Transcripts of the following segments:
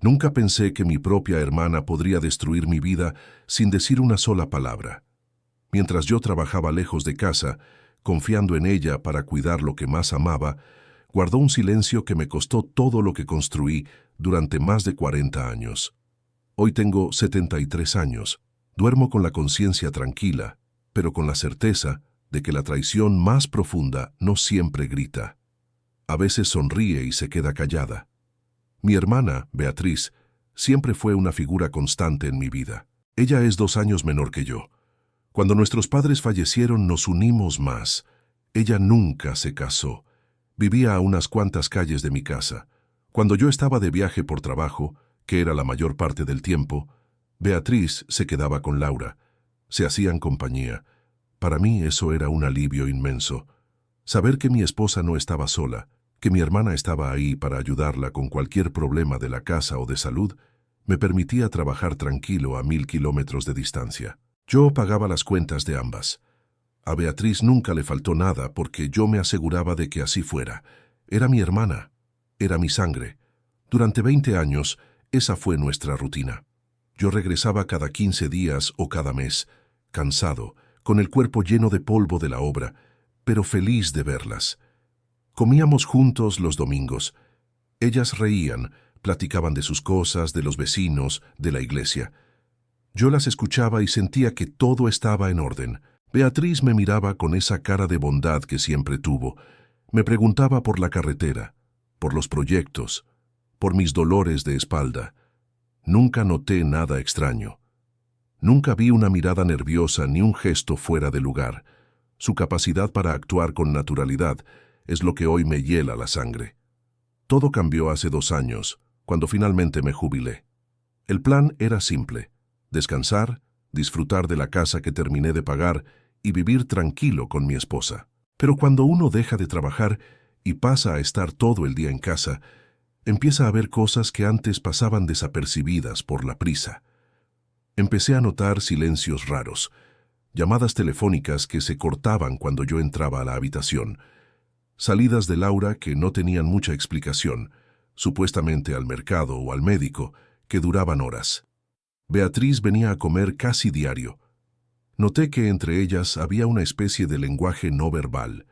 Nunca pensé que mi propia hermana podría destruir mi vida sin decir una sola palabra. Mientras yo trabajaba lejos de casa, confiando en ella para cuidar lo que más amaba, guardó un silencio que me costó todo lo que construí durante más de 40 años. Hoy tengo 73 años, duermo con la conciencia tranquila, pero con la certeza de que la traición más profunda no siempre grita. A veces sonríe y se queda callada. Mi hermana, Beatriz, siempre fue una figura constante en mi vida. Ella es 2 años menor que yo. Cuando nuestros padres fallecieron nos unimos más. Ella nunca se casó. Vivía a unas cuantas calles de mi casa. Cuando yo estaba de viaje por trabajo, que era la mayor parte del tiempo, Beatriz se quedaba con Laura. Se hacían compañía. Para mí eso era un alivio inmenso. Saber que mi esposa no estaba sola, que mi hermana estaba ahí para ayudarla con cualquier problema de la casa o de salud, me permitía trabajar tranquilo a 1000 kilómetros de distancia. Yo pagaba las cuentas de ambas. A Beatriz nunca le faltó nada porque yo me aseguraba de que así fuera. Era mi hermana, era mi sangre. Durante 20 años, esa fue nuestra rutina. Yo regresaba cada 15 días o cada mes, cansado, con el cuerpo lleno de polvo de la obra, pero feliz de verlas. Comíamos juntos los domingos. Ellas reían, platicaban de sus cosas, de los vecinos, de la iglesia. Yo las escuchaba y sentía que todo estaba en orden. Beatriz me miraba con esa cara de bondad que siempre tuvo. Me preguntaba por la carretera, por los proyectos, por mis dolores de espalda. Nunca noté nada extraño. Nunca vi una mirada nerviosa ni un gesto fuera de lugar. Su capacidad para actuar con naturalidad es lo que hoy me hiela la sangre. Todo cambió hace 2 años, cuando finalmente me jubilé. El plan era simple: descansar, disfrutar de la casa que terminé de pagar y vivir tranquilo con mi esposa. Pero cuando uno deja de trabajar y pasa a estar todo el día en casa, empieza a ver cosas que antes pasaban desapercibidas por la prisa. Empecé a notar silencios raros, llamadas telefónicas que se cortaban cuando yo entraba a la habitación, salidas de Laura que no tenían mucha explicación, supuestamente al mercado o al médico, que duraban horas. Beatriz venía a comer casi diario. Noté que entre ellas había una especie de lenguaje no verbal,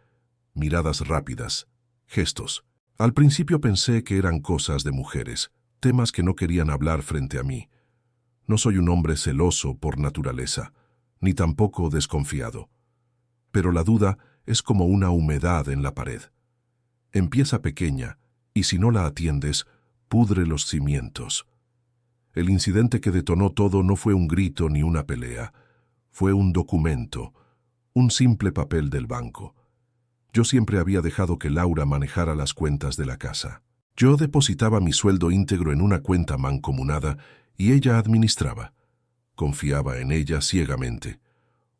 miradas rápidas, gestos. Al principio pensé que eran cosas de mujeres, temas que no querían hablar frente a mí. No soy un hombre celoso por naturaleza, ni tampoco desconfiado. Pero la duda es como una humedad en la pared. Empieza pequeña, y si no la atiendes, pudre los cimientos. El incidente que detonó todo no fue un grito ni una pelea. Fue un documento, un simple papel del banco. Yo siempre había dejado que Laura manejara las cuentas de la casa. Yo depositaba mi sueldo íntegro en una cuenta mancomunada y ella administraba. Confiaba en ella ciegamente.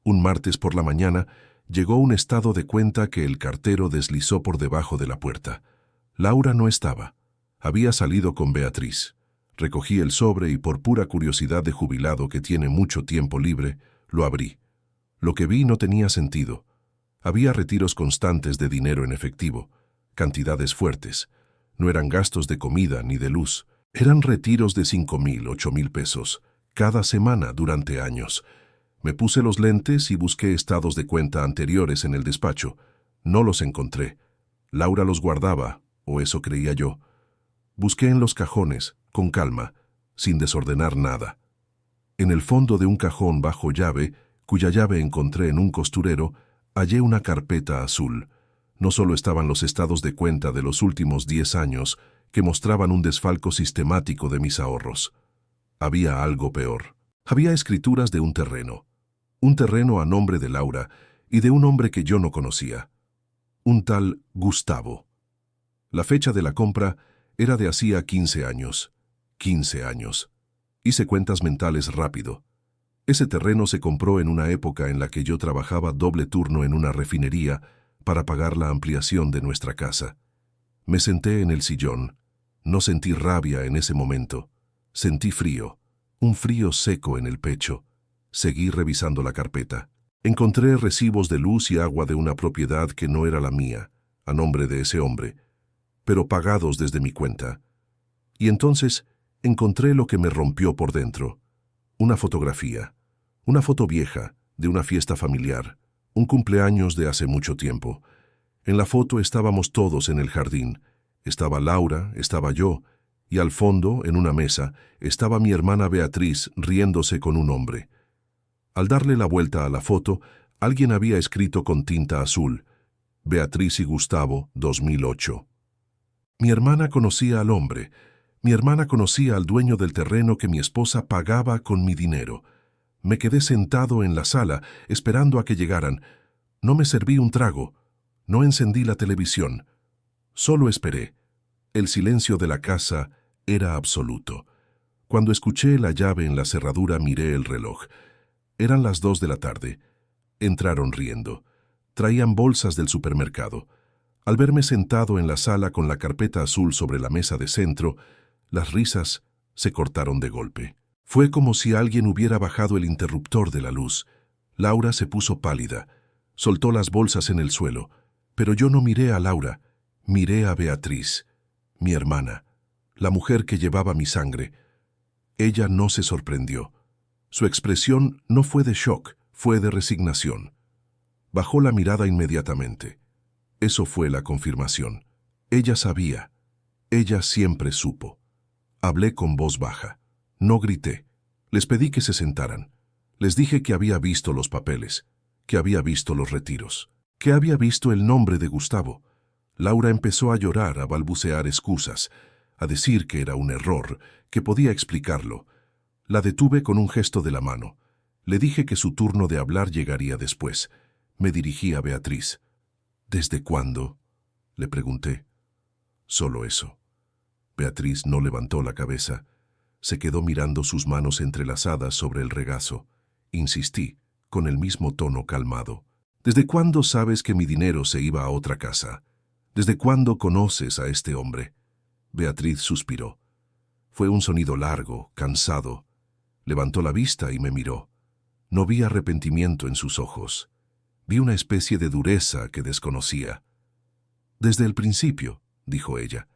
Un martes por la mañana llegó un estado de cuenta que el cartero deslizó por debajo de la puerta. Laura no estaba. Había salido con Beatriz. Recogí el sobre y por pura curiosidad de jubilado que tiene mucho tiempo libre, lo abrí. Lo que vi no tenía sentido. Había retiros constantes de dinero en efectivo, cantidades fuertes. No eran gastos de comida ni de luz. Eran retiros de 5,000, 8,000 pesos, cada semana durante años. Me puse los lentes y busqué estados de cuenta anteriores en el despacho. No los encontré. Laura los guardaba, o eso creía yo. Busqué en los cajones, con calma, sin desordenar nada. En el fondo de un cajón bajo llave, cuya llave encontré en un costurero, hallé una carpeta azul. No solo estaban los estados de cuenta de los últimos 10 años, que mostraban un desfalco sistemático de mis ahorros. Había algo peor. Había escrituras de un terreno a nombre de Laura y de un hombre que yo no conocía, un tal Gustavo. La fecha de la compra era de hacía 15 años. 15 años. Hice cuentas mentales rápido. Ese terreno se compró en una época en la que yo trabajaba doble turno en una refinería para pagar la ampliación de nuestra casa. Me senté en el sillón. No sentí rabia en ese momento. Sentí frío, un frío seco en el pecho. Seguí revisando la carpeta. Encontré recibos de luz y agua de una propiedad que no era la mía, a nombre de ese hombre, pero pagados desde mi cuenta. Y entonces Encontré lo que me rompió por dentro. Una fotografía. Una foto vieja, de una fiesta familiar. Un cumpleaños de hace mucho tiempo. En la foto estábamos todos en el jardín. Estaba Laura, estaba yo, y al fondo, en una mesa, estaba mi hermana Beatriz riéndose con un hombre. Al darle la vuelta a la foto, alguien había escrito con tinta azul: Beatriz y Gustavo, 2008. Mi hermana conocía al hombre. Mi hermana conocía al dueño del terreno que mi esposa pagaba con mi dinero. Me quedé sentado en la sala, esperando a que llegaran. No me serví un trago. No encendí la televisión. Solo esperé. El silencio de la casa era absoluto. Cuando escuché la llave en la cerradura, miré el reloj. Eran las 2 de la tarde. Entraron riendo. Traían bolsas del supermercado. Al verme sentado en la sala con la carpeta azul sobre la mesa de centro, las risas se cortaron de golpe. Fue como si alguien hubiera bajado el interruptor de la luz. Laura se puso pálida. Soltó las bolsas en el suelo. Pero yo no miré a Laura. Miré a Beatriz, mi hermana, la mujer que llevaba mi sangre. Ella no se sorprendió. Su expresión no fue de shock, fue de resignación. Bajó la mirada inmediatamente. Eso fue la confirmación. Ella sabía. Ella siempre supo. Hablé con voz baja. No grité. Les pedí que se sentaran. Les dije que había visto los papeles, que había visto los retiros, que había visto el nombre de Gustavo. Laura empezó a llorar, a balbucear excusas, a decir que era un error, que podía explicarlo. La detuve con un gesto de la mano. Le dije que su turno de hablar llegaría después. Me dirigí a Beatriz. ¿Desde cuándo?, le pregunté. Solo eso. Beatriz no levantó la cabeza. Se quedó mirando sus manos entrelazadas sobre el regazo. Insistí, con el mismo tono calmado. ¿Desde cuándo sabes que mi dinero se iba a otra casa? ¿Desde cuándo conoces a este hombre? Beatriz suspiró. Fue un sonido largo, cansado. Levantó la vista y me miró. No vi arrepentimiento en sus ojos. Vi una especie de dureza que desconocía. Desde el principio, dijo ella.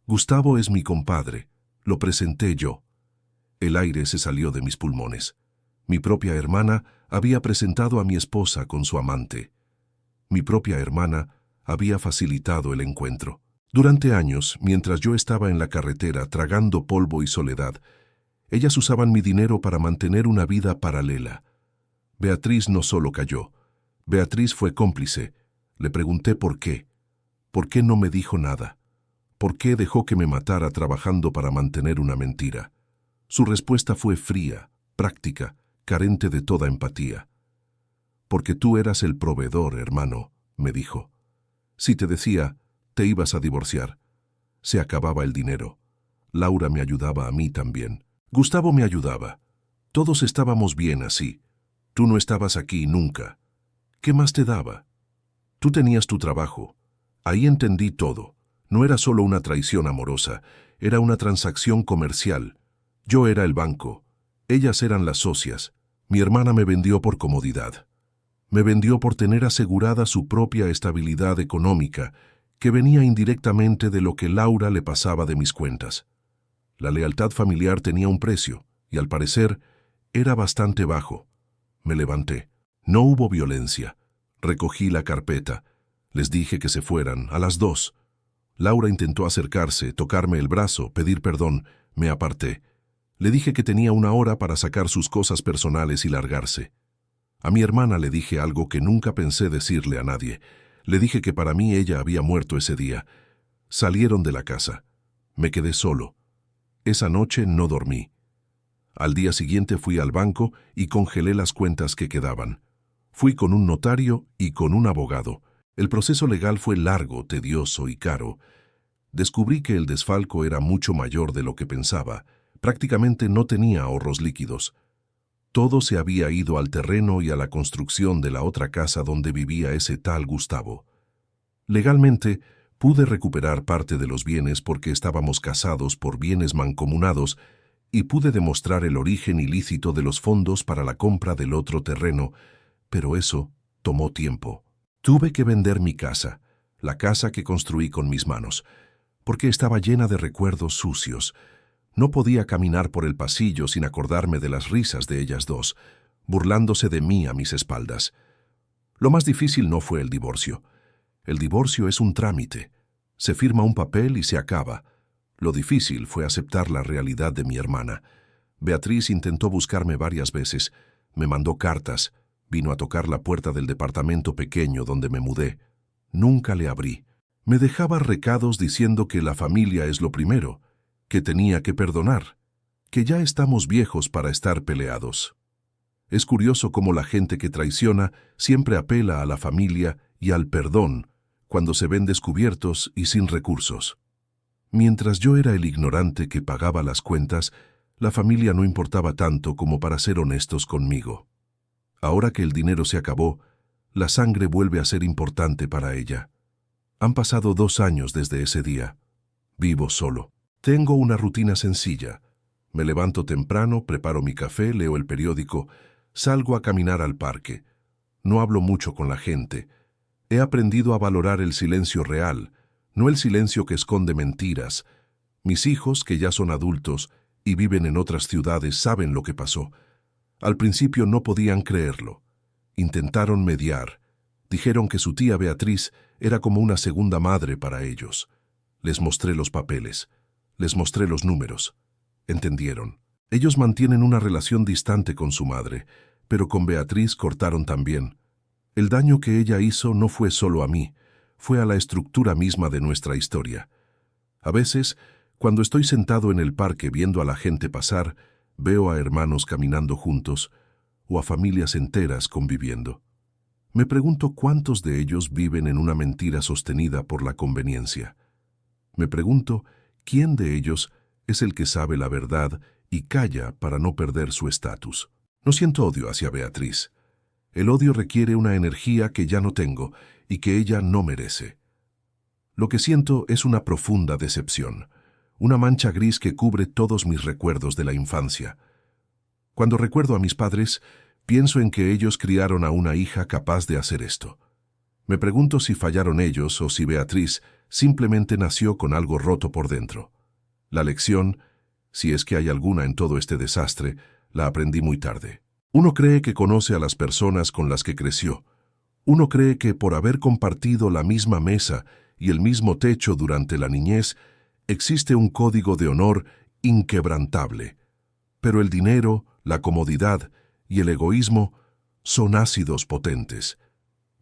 Gustavo es mi compadre. Lo presenté yo. El aire se salió de mis pulmones. Mi propia hermana había presentado a mi esposa con su amante. Mi propia hermana había facilitado el encuentro. Durante años, mientras yo estaba en la carretera tragando polvo y soledad, ellas usaban mi dinero para mantener una vida paralela. Beatriz no solo cayó. Beatriz fue cómplice. Le pregunté por qué. ¿Por qué no me dijo nada? ¿Por qué dejó que me matara trabajando para mantener una mentira? Su respuesta fue fría, práctica, carente de toda empatía. Porque tú eras el proveedor, hermano, me dijo. Si te decía, te ibas a divorciar. Se acababa el dinero. Laura me ayudaba a mí también. Gustavo me ayudaba. Todos estábamos bien así. Tú no estabas aquí nunca. ¿Qué más te daba? Tú tenías tu trabajo. Ahí entendí todo. No era solo una traición amorosa, era una transacción comercial. Yo era el banco. Ellas eran las socias. Mi hermana me vendió por comodidad. Me vendió por tener asegurada su propia estabilidad económica, que venía indirectamente de lo que Laura le pasaba de mis cuentas. La lealtad familiar tenía un precio, y al parecer era bastante bajo. Me levanté. No hubo violencia. Recogí la carpeta. Les dije que se fueran, a las 2. Laura intentó acercarse, tocarme el brazo, pedir perdón. Me aparté. Le dije que tenía 1 hora para sacar sus cosas personales y largarse. A mi hermana le dije algo que nunca pensé decirle a nadie. Le dije que para mí ella había muerto ese día. Salieron de la casa. Me quedé solo. Esa noche no dormí. Al día siguiente fui al banco y congelé las cuentas que quedaban. Fui con un notario y con un abogado. El proceso legal fue largo, tedioso y caro. Descubrí que el desfalco era mucho mayor de lo que pensaba. Prácticamente no tenía ahorros líquidos. Todo se había ido al terreno y a la construcción de la otra casa donde vivía ese tal Gustavo. Legalmente, pude recuperar parte de los bienes porque estábamos casados por bienes mancomunados y pude demostrar el origen ilícito de los fondos para la compra del otro terreno, pero eso tomó tiempo. Tuve que vender mi casa, la casa que construí con mis manos, porque estaba llena de recuerdos sucios. No podía caminar por el pasillo sin acordarme de las risas de ellas dos, burlándose de mí a mis espaldas. Lo más difícil no fue el divorcio. El divorcio es un trámite. Se firma un papel y se acaba. Lo difícil fue aceptar la realidad de mi hermana. Beatriz intentó buscarme varias veces, me mandó cartas, vino a tocar la puerta del departamento pequeño donde me mudé. Nunca le abrí. Me dejaba recados diciendo que la familia es lo primero, que tenía que perdonar, que ya estamos viejos para estar peleados. Es curioso cómo la gente que traiciona siempre apela a la familia y al perdón cuando se ven descubiertos y sin recursos. Mientras yo era el ignorante que pagaba las cuentas, la familia no importaba tanto como para ser honestos conmigo. Ahora que el dinero se acabó, la sangre vuelve a ser importante para ella. Han pasado 2 años desde ese día. Vivo solo. Tengo una rutina sencilla. Me levanto temprano, preparo mi café, leo el periódico, salgo a caminar al parque. No hablo mucho con la gente. He aprendido a valorar el silencio real, no el silencio que esconde mentiras. Mis hijos, que ya son adultos y viven en otras ciudades, saben lo que pasó. Al principio no podían creerlo. Intentaron mediar. Dijeron que su tía Beatriz era como una segunda madre para ellos. Les mostré los papeles. Les mostré los números. Entendieron. Ellos mantienen una relación distante con su madre, pero con Beatriz cortaron también. El daño que ella hizo no fue solo a mí, fue a la estructura misma de nuestra historia. A veces, cuando estoy sentado en el parque viendo a la gente pasar, veo a hermanos caminando juntos o a familias enteras conviviendo. Me pregunto cuántos de ellos viven en una mentira sostenida por la conveniencia. Me pregunto quién de ellos es el que sabe la verdad y calla para no perder su estatus. No siento odio hacia Beatriz. El odio requiere una energía que ya no tengo y que ella no merece. Lo que siento es una profunda decepción, una mancha gris que cubre todos mis recuerdos de la infancia. Cuando recuerdo a mis padres, pienso en que ellos criaron a una hija capaz de hacer esto. Me pregunto si fallaron ellos o si Beatriz simplemente nació con algo roto por dentro. La lección, si es que hay alguna en todo este desastre, la aprendí muy tarde. Uno cree que conoce a las personas con las que creció. Uno cree que por haber compartido la misma mesa y el mismo techo durante la niñez, existe un código de honor inquebrantable. Pero el dinero, la comodidad y el egoísmo son ácidos potentes.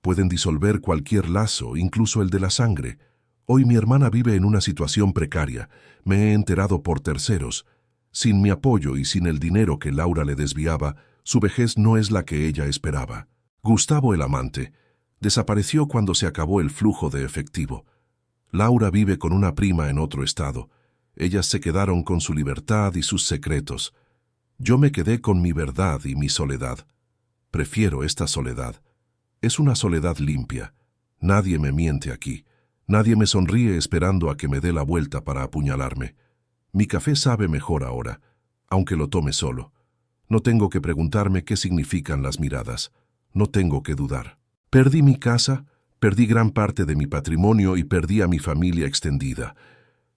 Pueden disolver cualquier lazo, incluso el de la sangre. Hoy mi hermana vive en una situación precaria. Me he enterado por terceros. Sin mi apoyo y sin el dinero que Laura le desviaba, su vejez no es la que ella esperaba. Gustavo, el amante, desapareció cuando se acabó el flujo de efectivo. Laura vive con una prima en otro estado. Ellas se quedaron con su libertad y sus secretos. Yo me quedé con mi verdad y mi soledad. Prefiero esta soledad. Es una soledad limpia. Nadie me miente aquí. Nadie me sonríe esperando a que me dé la vuelta para apuñalarme. Mi café sabe mejor ahora, aunque lo tome solo. No tengo que preguntarme qué significan las miradas. No tengo que dudar. Perdí mi casa, perdí gran parte de mi patrimonio y perdí a mi familia extendida,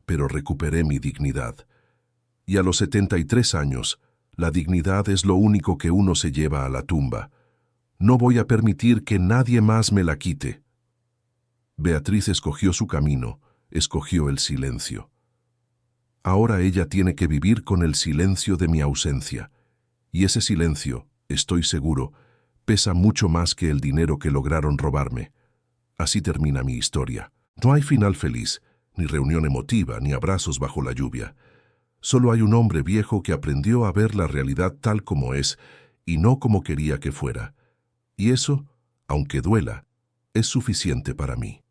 pero recuperé mi dignidad. Y a los 73 años, la dignidad es lo único que uno se lleva a la tumba. No voy a permitir que nadie más me la quite. Beatriz escogió su camino, escogió el silencio. Ahora ella tiene que vivir con el silencio de mi ausencia. Y ese silencio, estoy seguro, pesa mucho más que el dinero que lograron robarme. Así termina mi historia. No hay final feliz, ni reunión emotiva, ni abrazos bajo la lluvia. Solo hay un hombre viejo que aprendió a ver la realidad tal como es y no como quería que fuera. Y eso, aunque duela, es suficiente para mí.